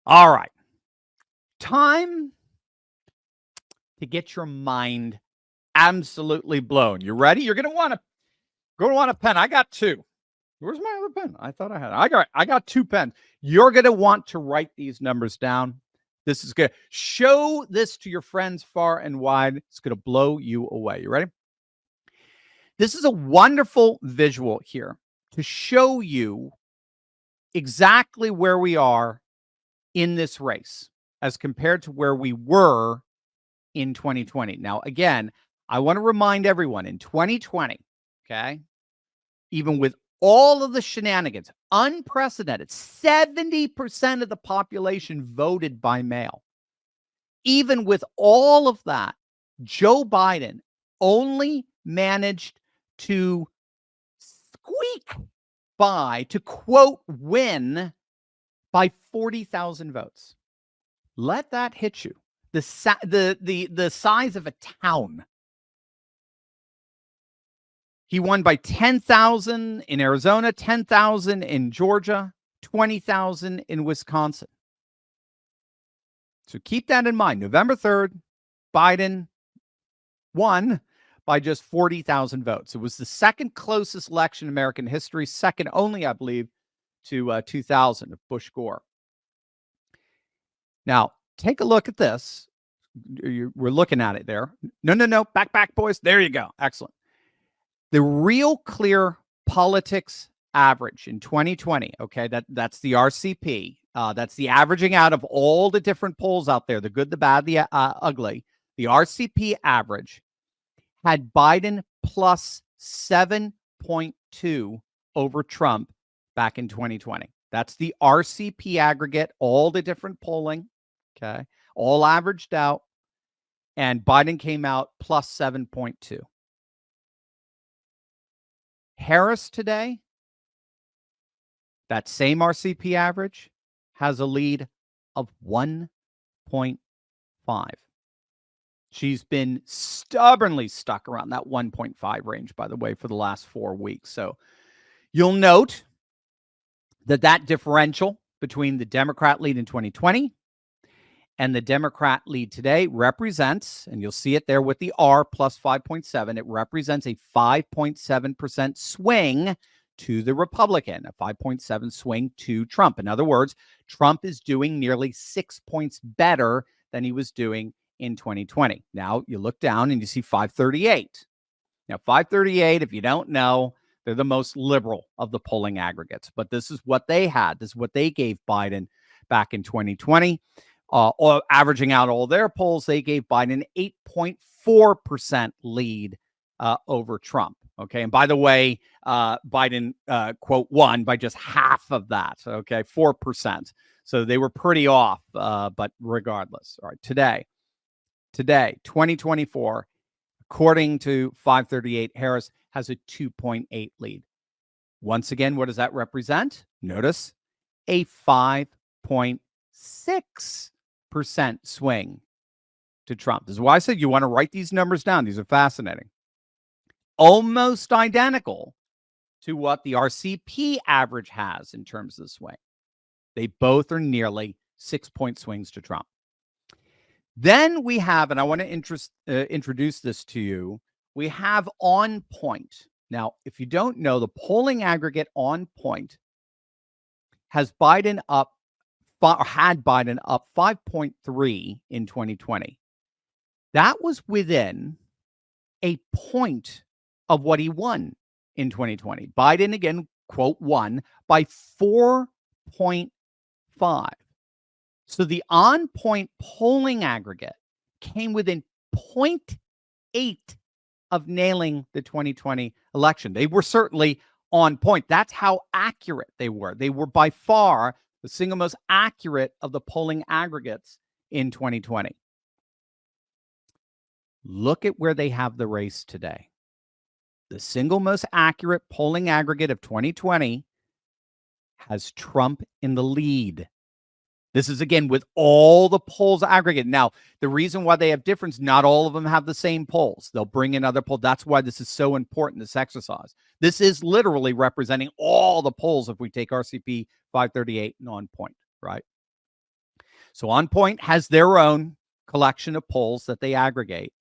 All right. Time to get your mind absolutely blown. You ready? You're going to want a pen. I got two. Where's my other pen? I thought I had it. I got two pens. You're going to want to write these numbers down. This is good. Show this to your friends far and wide. It's going to blow you away. You ready? This is a wonderful visual here to show you exactly where we are in this race as compared to where we were in 2020. Now, again, I want to remind everyone in 2020, okay, even with all of the shenanigans, unprecedented, 70% of the population voted by mail. Even with all of that, Joe Biden only managed to squeak by, to quote, win by 40,000 votes. Let that hit you. The size of a town. He won by 10,000 in Arizona, 10,000 in Georgia, 20,000 in Wisconsin. So keep that in mind. November 3rd, Biden won by just 40,000 votes. It was the second closest election in American history, second only, I believe, to 2000 of Bush Gore. Now, take a look at this. We're looking at it there. No. Back, boys. There you go. Excellent. The real clear politics average in 2020, okay, that's the RCP. That's the averaging out of all the different polls out there, the good, the bad, the ugly. The RCP average had Biden plus 7.2 over Trump back in 2020. That's the RCP aggregate, all the different polling, okay, all averaged out. And Biden came out plus 7.2. Harris today, that same RCP average, has a lead of 1.5. She's been stubbornly stuck around that 1.5 range, by the way, for the last 4 weeks. So you'll note that differential between the Democrat lead in 2020 and the Democrat lead today represents, and you'll see it there with the R plus 5.7, it represents a 5.7% swing to the Republican, a 5.7 swing to Trump. In other words, Trump is doing nearly 6 points better than he was doing in 2020. Now you look down and you see 538. Now 538, if you don't know, they're the most liberal of the polling aggregates, but this is what they had. This is what they gave Biden back in 2020. Or averaging out all their polls, they gave Biden an 8.4% lead over Trump. Okay. And by the way, Biden, quote, won by just half of that. Okay. 4%. So they were pretty off, but regardless. All right. Today, 2024, according to 538, Harris has a 2.8 lead. Once again, what does that represent? Notice a 5.6% swing to Trump. This is why I said you want to write these numbers down. These are fascinating. Almost identical to what the RCP average has in terms of the swing. They both are nearly 6-point swings to Trump. Then we have, and I want to introduce this to you, we have On Point. Now, if you don't know, the polling aggregate On Point has Biden up, or had Biden up 5.3 in 2020. That was within a point of what he won in 2020. Biden, again, quote, won by 4.5. So the On Point polling aggregate came within 0.8 of nailing the 2020 election. They were certainly on point. That's how accurate they were. They were by far the single most accurate of the polling aggregates in 2020. Look at where they have the race today. The single most accurate polling aggregate of 2020 has Trump in the lead. This is, again, with all the polls aggregate. Now, the reason why they have difference, not all of them have the same polls. They'll bring in other polls. That's why this is so important, this exercise. This is literally representing all the polls if we take RCP 538 and On Point, right? So On Point has their own collection of polls that they aggregate.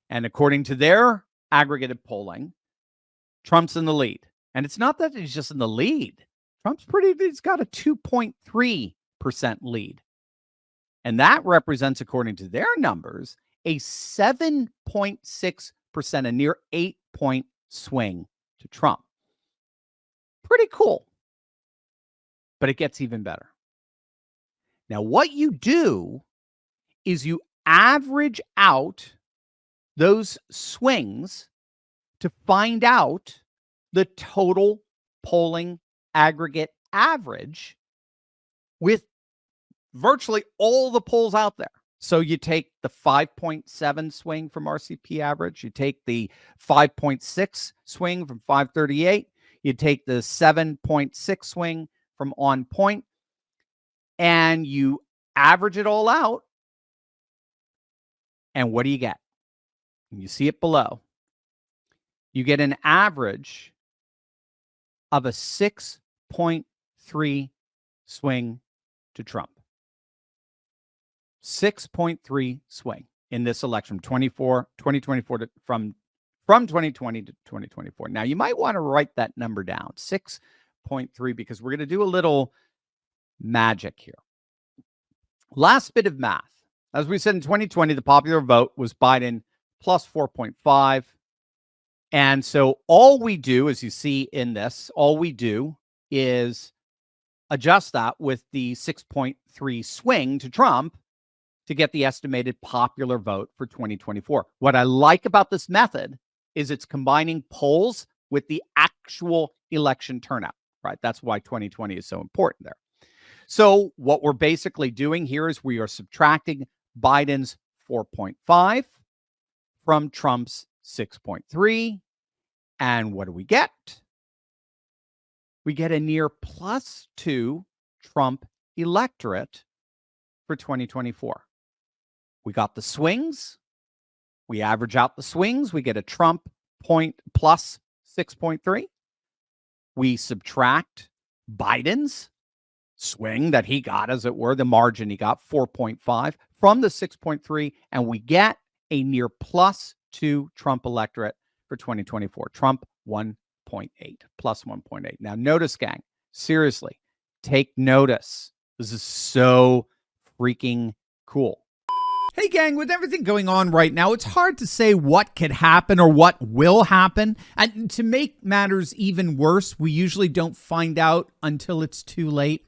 And according to their aggregated polling, Trump's in the lead. And it's not that he's just in the lead. He's got a 2.3% lead. And that represents, according to their numbers, a 7.6%, a near 8-point swing to Trump. Pretty cool. But it gets even better. Now, what you do is you average out those swings to find out the total polling aggregate average with virtually all the polls out there. So you take the 5.7 swing from RCP average, you take the 5.6 swing from 538, you take the 7.6 swing from On Point, and you average it all out. And what do you get? You see it below. You get an average of a 6.3 swing to Trump. 6.3 swing in this election, 2024 from 2020 to 2024. Now, you might want to write that number down, 6.3, because we're going to do a little magic here. Last bit of math. As we said, in 2020, the popular vote was Biden plus 4.5. And so all we do, as you see in this, all we do is adjust that with the 6.3 swing to Trump to get the estimated popular vote for 2024. What I like about this method is it's combining polls with the actual election turnout, right? That's why 2020 is so important there. So what we're basically doing here is we are subtracting Biden's 4.5 from Trump's 6.3. And what do we get? We get a near +2 Trump electorate for 2024. We got the swings. We average out the swings. We get a Trump point plus 6.3. We subtract Biden's swing that he got, as it were, the margin he got, 4.5 from the 6.3, and we get a near +2 Trump electorate for 2024. Trump 1.8, plus 1.8. Now, notice, gang, seriously, take notice. This is so freaking cool. Hey, gang, with everything going on right now, it's hard to say what could happen or what will happen. And to make matters even worse, we usually don't find out until it's too late.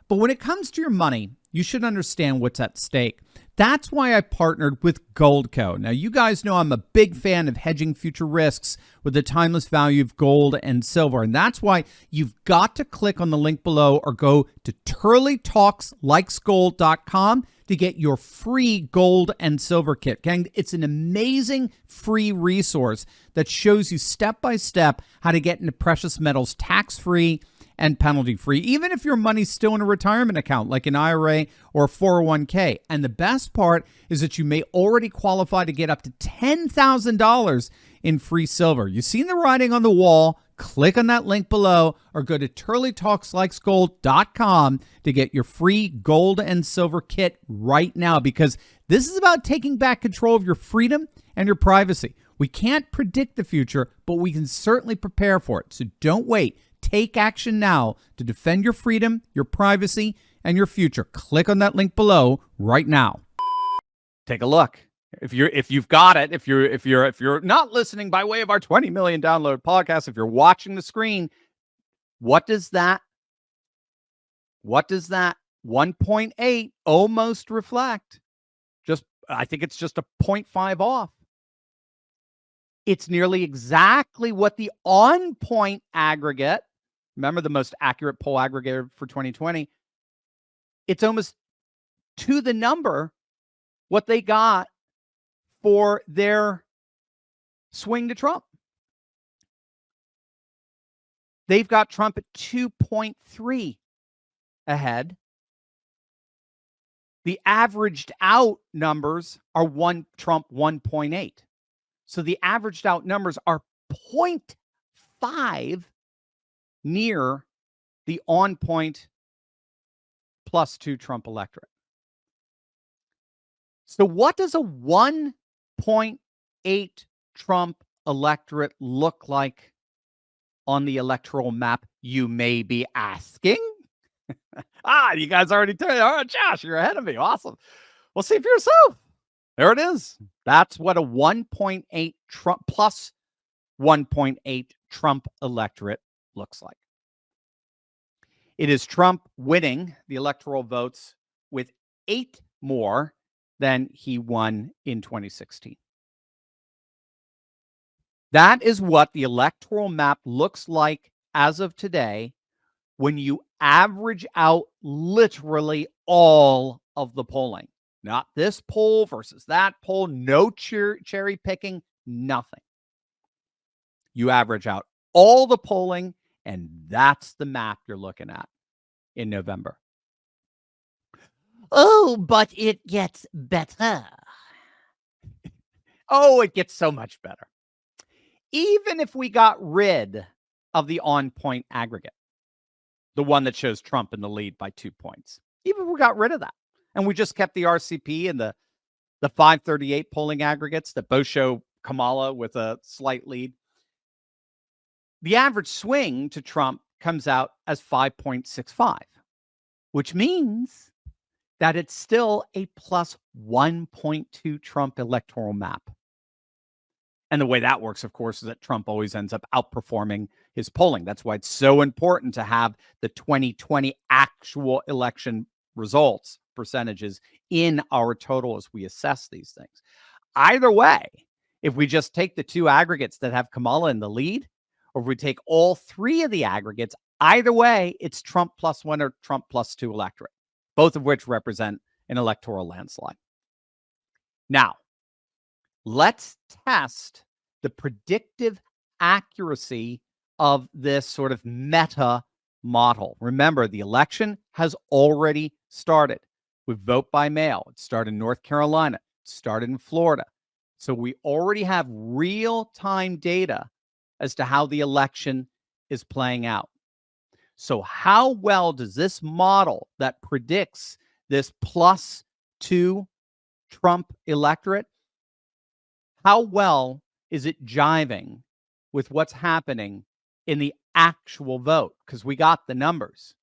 But when it comes to your money, you should understand what's at stake. That's why I partnered with Goldco. Now, you guys know I'm a big fan of hedging future risks with the timeless value of gold and silver. And that's why you've got to click on the link below or go to turleytalkslikesgold.com to get your free gold and silver kit. Gang, it's an amazing free resource that shows you step-by-step how to get into precious metals tax-free and penalty-free, even if your money's still in a retirement account like an IRA or a 401k. And the best part is that you may already qualify to get up to $10,000 in free silver. You've seen the writing on the wall. Click on that link below or go to turleytalkslikesgold.com to get your free gold and silver kit right now, because this is about taking back control of your freedom and your privacy. We can't predict the future, but we can certainly prepare for it. So don't wait. Take action now to defend your freedom, your privacy, and your future. Click on that link below right now. Take a look. If you've got it, if you're not listening by way of our 20 million download podcast, if you're watching the screen, what does that 1.8 almost reflect? I think it's just a 0.5 off. It's nearly exactly what the On Point aggregate, remember the most accurate poll aggregator for 2020, it's almost to the number what they got for their swing to Trump. They've got Trump at 2.3 ahead. The averaged out numbers are Trump 1.8. So the averaged out numbers are 0.5 near the On Point +2 Trump electorate. So what does a 1.8 Trump electorate look like on the electoral map, you may be asking? You guys already told me. All right, Josh, you're ahead of me. Awesome. Well, see for yourself. There it is. That's what a 1.8 Trump plus 1.8 Trump electorate looks like. It is Trump winning the electoral votes with 8 more than he won in 2016. That is what the electoral map looks like as of today when you average out literally all of the polling. Not this poll versus that poll, no cherry picking, nothing. You average out all the polling, and that's the map you're looking at in November. Oh, but it gets better. Oh, it gets so much better. Even if we got rid of the on-point aggregate, the one that shows Trump in the lead by 2 points, even if we got rid of that, and we just kept the RCP and the 538 polling aggregates that both show Kamala with a slight lead, the average swing to Trump comes out as 5.65, which means that it's still a plus 1.2 Trump electoral map. And the way that works, of course, is that Trump always ends up outperforming his polling. That's why it's so important to have the 2020 actual election results percentages in our total as we assess these things. Either way, if we just take the 2 aggregates that have Kamala in the lead, or if we take all 3 of the aggregates, either way, it's Trump plus 1 or Trump plus 2 electorate, both of which represent an electoral landslide. Now, let's test the predictive accuracy of this sort of meta model. Remember, the election has already started with vote by mail. It started in North Carolina. It started in Florida. So we already have real-time data as to how the election is playing out. So how well does this model that predicts this plus 2 Trump electorate, how well is it jiving with what's happening in the actual vote? Because we got the numbers.